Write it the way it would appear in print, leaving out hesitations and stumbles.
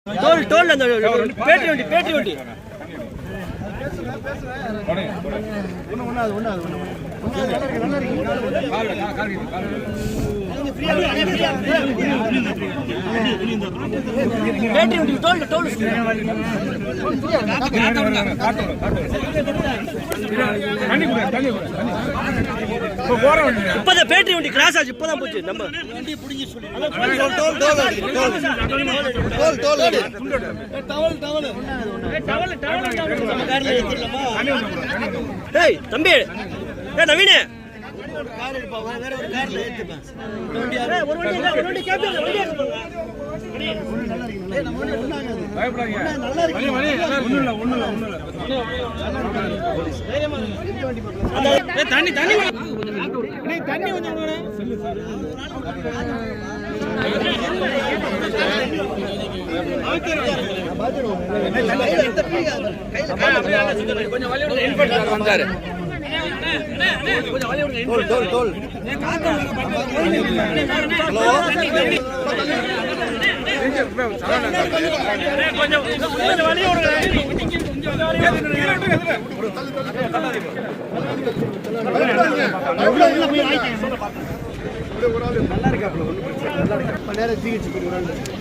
Toll அந்த battery வண்டி இப்பதான் பேட்டரி வண்டி கிராஸ் ஆச்சு. இப்பதான் போச்சு நம்ம தம்பி நவீன தண்ணி வந்தாரு. நல்லா இருக்கா?